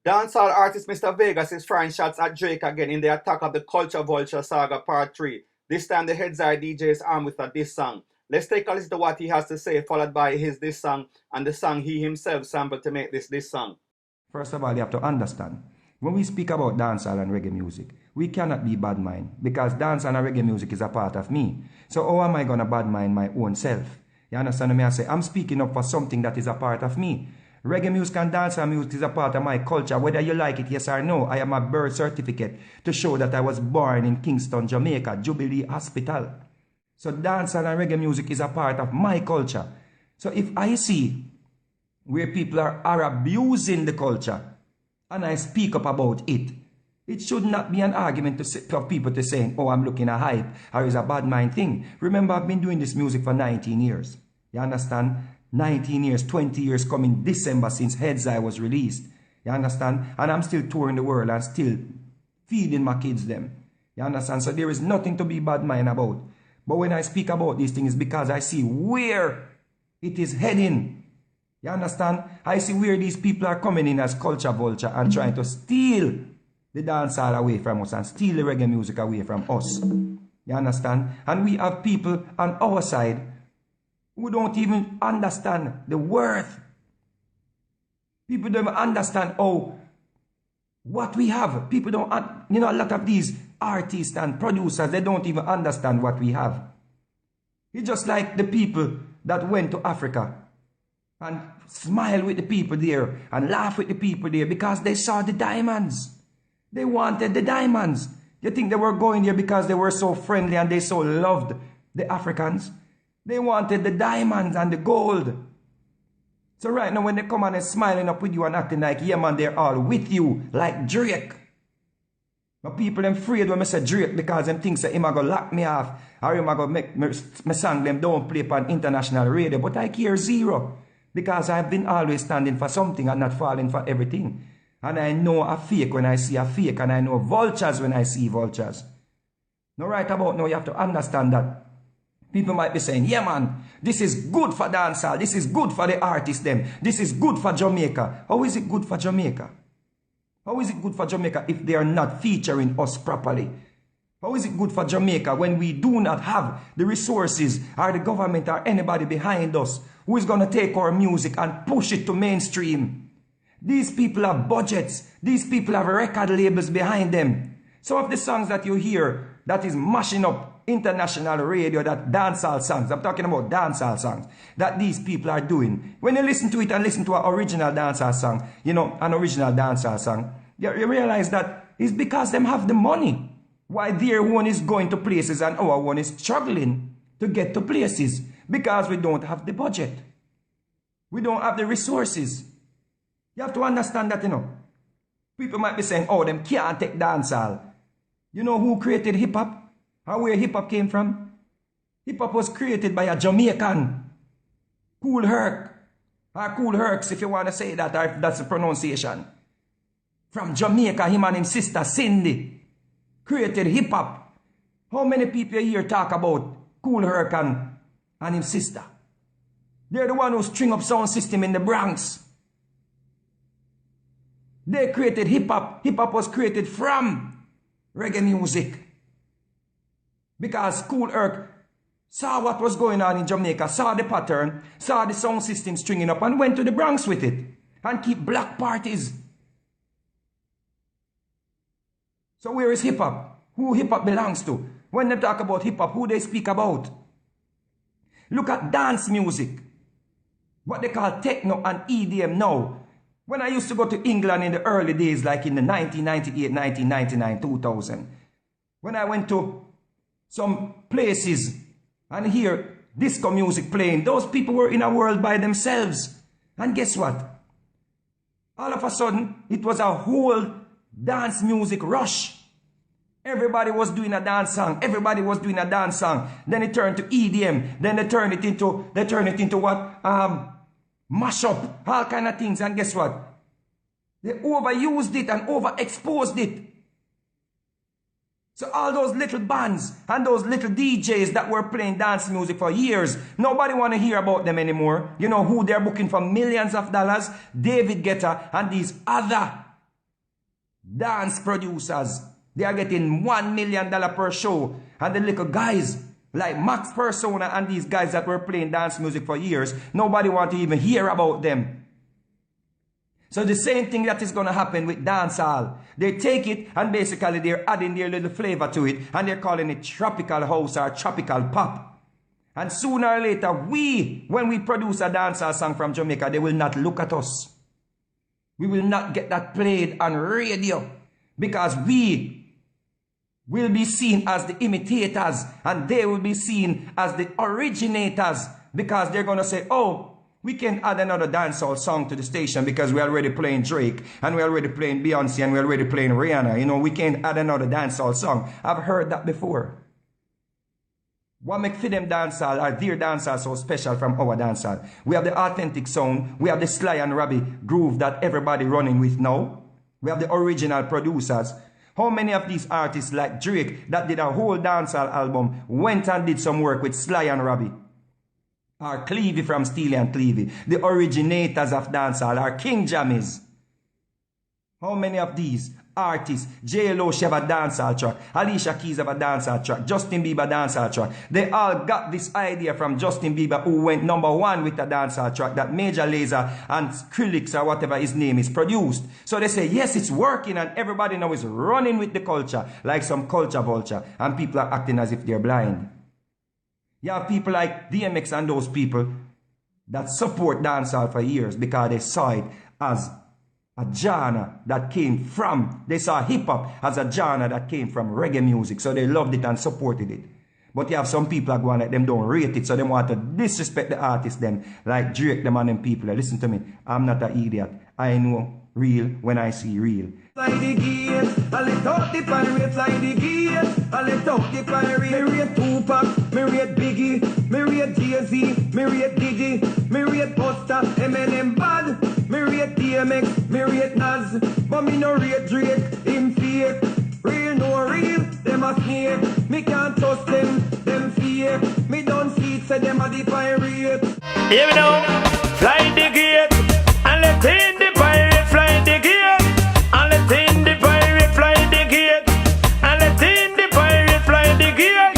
Dancehall artist Mr. Vegas is firing shots at Drake again in the attack of the Culture Vulture Saga Part 3. This time the Heads Eye DJ is armed with a diss song. Let's take a listen to what he has to say, followed by his diss song and the song he himself sampled to make this diss song. First of all, you have to understand, when we speak about dancehall and reggae music, we cannot be bad mind because dancehall and reggae music is a part of me. So how am I going to bad mind my own self? You understand me? I say, I'm speaking up for something that is a part of me. Reggae music and dancehall music is a part of my culture, whether you like it, yes or no. I have a birth certificate to show that I was born in Kingston, Jamaica, Jubilee Hospital. So dancehall and reggae music is a part of my culture. So if I see where people are abusing the culture and I speak up about it, it should not be an argument for people to say, oh, I'm looking at hype or it's a bad mind thing. Remember, I've been doing this music for 19 years. You understand? 19 years, 20 years coming December since Heads Eye was released. You understand? And I'm still touring the world and still feeding my kids them. You understand? So there is nothing to be bad mind about. But when I speak about these things, it's because I see where it is heading. You understand? I see where these people are coming in as culture vulture and trying to steal the dancehall away from us and steal the reggae music away from us. You understand? And we have people on our side who don't even understand the worth. People don't understand what we have. People don't, a lot of these artists and producers, they don't even understand what we have. It's just like the people that went to Africa and smile with the people there and laugh with the people there because they saw the diamonds. They wanted the diamonds. You think they were going there because they were so friendly and they so loved the Africans? They wanted the diamonds and the gold. So right now when they come on and smiling up with you and acting like, yeah man, they're all with you, like Drake. But people them afraid when I say Drake because them think that him a go lock me off or him a go make my song them don't play on international radio. But I care zero because I've been always standing for something and not falling for everything. And I know a fake when I see a fake and I know vultures when I see vultures. Now right about now you have to understand that people might be saying, yeah man, this is good for dancehall, this is good for the artists them, this is good for Jamaica. How is it good for Jamaica? How is it good for Jamaica if they are not featuring us properly? How is it good for Jamaica when we do not have the resources or the government or anybody behind us who is going to take our music and push it to mainstream? These people have budgets. These people have record labels behind them. Some of the songs that you hear that is mashing up international radio, that dancehall songs, I'm talking about dancehall songs, that these people are doing. When you listen to it and listen to an original dancehall song, an original dancehall song, you realize that it's because them have the money. Why their one is going to places and our one is struggling to get to places because we don't have the budget. We don't have the resources. You have to understand that, People might be saying, oh, them can't take dancehall. You know who created hip-hop? Or where hip-hop came from? Hip-hop was created by a Jamaican. Kool Herc. Or Kool Hercs, if you want to say that, or if that's the pronunciation. From Jamaica, him and his sister Cindy created hip-hop. How many people here talk about Kool Herc and his sister? They're the one who string up sound system in the Bronx. They created hip-hop. Hip-hop was created from reggae music. Because Kool Herc saw what was going on in Jamaica, saw the pattern, saw the sound system stringing up and went to the Bronx with it. And keep black parties. So where is hip-hop? Who hip-hop belongs to? When they talk about hip-hop, who they speak about? Look at dance music. What they call techno and EDM now. When I used to go to England in the early days, like in the 1998, 1999, 2000, when I went to some places and hear disco music playing, those people were in a world by themselves. And guess what? All of a sudden, it was a whole dance music rush. Everybody was doing a dance song. Everybody was doing a dance song. Then it turned to EDM. Then they turned it into what? Mash up. All kind of things. And guess what? They overused it and overexposed it. So all those little bands and those little DJs that were playing dance music for years, nobody want to hear about them anymore. You know who they're booking for millions of dollars? David Guetta and these other dance producers, they are getting $1 million per show. And the little guys like Max Persona and these guys that were playing dance music for years, nobody want to even hear about them. So the same thing that is going to happen with dancehall. They take it and basically they're adding their little flavor to it and they're calling it tropical house or tropical pop. And sooner or later, when we produce a dancehall song from Jamaica, they will not look at us. We will not get that played on radio because we will be seen as the imitators and they will be seen as the originators because they're going to say, oh, we can add another dancehall song to the station because we're already playing Drake and we're already playing Beyonce and we're already playing Rihanna. You know, we can't add another dancehall song. I've heard that before. What makes for them dancehall or their dancehall so special from our dancehall? We have the authentic sound. We have the Sly and Robbie groove that everybody running with now. We have the original producers. How many of these artists like Drake that did a whole dancehall album went and did some work with Sly and Robbie? Or Clevie from Steely and Clevie. The originators of dancehall are King Jammies. How many of these artists? J.Lo, she have a dancehall track. Alicia Keys have a dancehall track. Justin Bieber dancehall track. They all got this idea from Justin Bieber, who went #1 with a dancehall track that Major Lazer and Skrillex or whatever his name is produced. So they say, yes, it's working and everybody now is running with the culture like some culture vulture and people are acting as if they're blind. You have people like DMX and those people that support dancehall for years because they saw it as a genre that came from, they saw hip-hop as a genre that came from reggae music. So they loved it and supported it. But you have some people that go on like them don't rate it. So they want to disrespect the artists them. Like Drake, them and them people. Listen to me. I'm not an idiot. I know real when I see real. Fly the gate, I let out the pirate, fly the gate, I let out the pirate. Me rate Tupac, me rate Biggie, me rate Jay-Z, me rate Diddy, me rate Busta, Eminem bad, me rate DMX, me rate Nas, but me no rate Drake, him fake. Real no real, them a snake, me can't trust them fake. Me don't see it, say them a the pirate. Here we know, fly the gate, and let in the pirate fly the gate. And let in the pirate fly the gate. And let in the pirate fly the gate.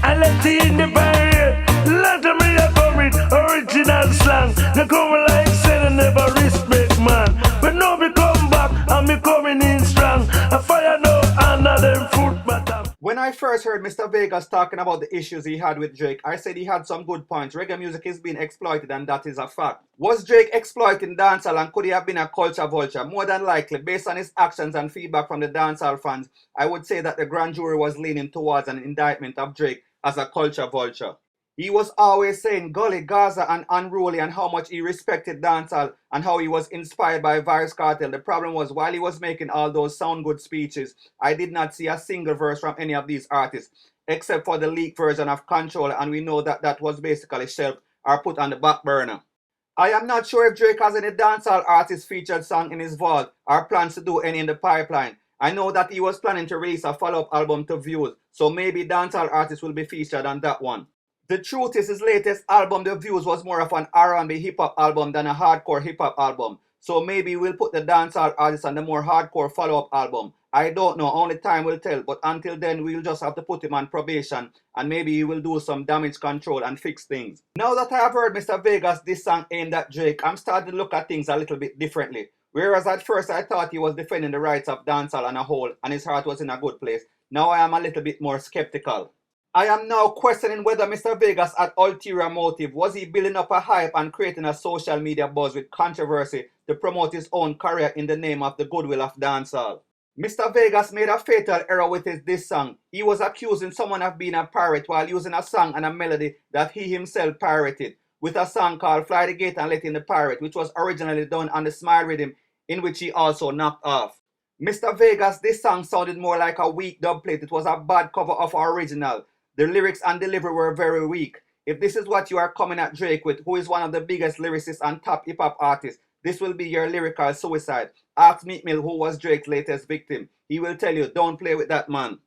And let in the pirate. Let me come with original slang. They come like say they never respect man. But now me come back and me coming in strong. I fire no another foot bottom. When I first heard Mr. Vegas talking about the issues he had with Drake, I said he had some good points. Reggae music is being exploited and that is a fact. Was Drake exploiting dancehall and could he have been a culture vulture? More than likely, based on his actions and feedback from the dancehall fans, I would say that the grand jury was leaning towards an indictment of Drake as a culture vulture. He was always saying Gully, Gaza and Unruly and how much he respected dancehall and how he was inspired by Vybz Kartel. The problem was while he was making all those sound good speeches, I did not see a single verse from any of these artists except for the leaked version of Control, and we know that that was basically shelved or put on the back burner. I am not sure if Drake has any dancehall artist featured song in his vault or plans to do any in the pipeline. I know that he was planning to release a follow-up album to Views, so maybe dancehall artists will be featured on that one. The truth is his latest album, The Views, was more of an R&B hip-hop album than a hardcore hip-hop album. So maybe we'll put the dancehall artist on the more hardcore follow-up album. I don't know, only time will tell. But until then, we'll just have to put him on probation and maybe he will do some damage control and fix things. Now that I have heard Mr. Vegas this song aimed at Drake, I'm starting to look at things a little bit differently. Whereas at first I thought he was defending the rights of dancehall on a whole and his heart was in a good place, now I am a little bit more skeptical. I am now questioning whether Mr. Vegas had ulterior motive. Was he building up a hype and creating a social media buzz with controversy to promote his own career in the name of the goodwill of dancehall? Mr. Vegas made a fatal error with this song. He was accusing someone of being a pirate while using a song and a melody that he himself pirated, with a song called Fly the Gate and Let in the Pirate, which was originally done on the Smile Rhythm, in which he also knocked off. Mr. Vegas, this song sounded more like a weak dubplate. It was a bad cover of our original. The lyrics and delivery were very weak. If this is what you are coming at Drake with, who is one of the biggest lyricists and top hip-hop artists, this will be your lyrical suicide. Ask Meek Mill, who was Drake's latest victim. He will tell you, don't play with that man.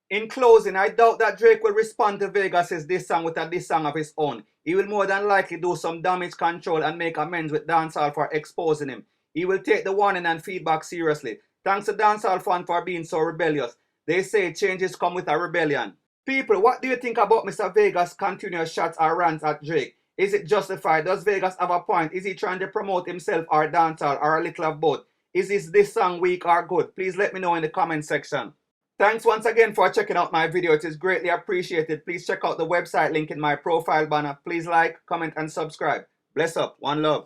In closing, I doubt that Drake will respond to Vegas' diss song with a diss song of his own. He will more than likely do some damage control and make amends with dancehall for exposing him. He will take the warning and feedback seriously. Thanks to dancehall fan for being so rebellious. They say changes come with a rebellion. People, what do you think about Mr. Vegas' continuous shots or rants at Drake? Is it justified? Does Vegas have a point? Is he trying to promote himself or dancehall or a little of both? Is this song weak or good? Please let me know in the comment section. Thanks once again for checking out my video. It is greatly appreciated. Please check out the website link in my profile banner. Please like, comment and subscribe. Bless up. One love.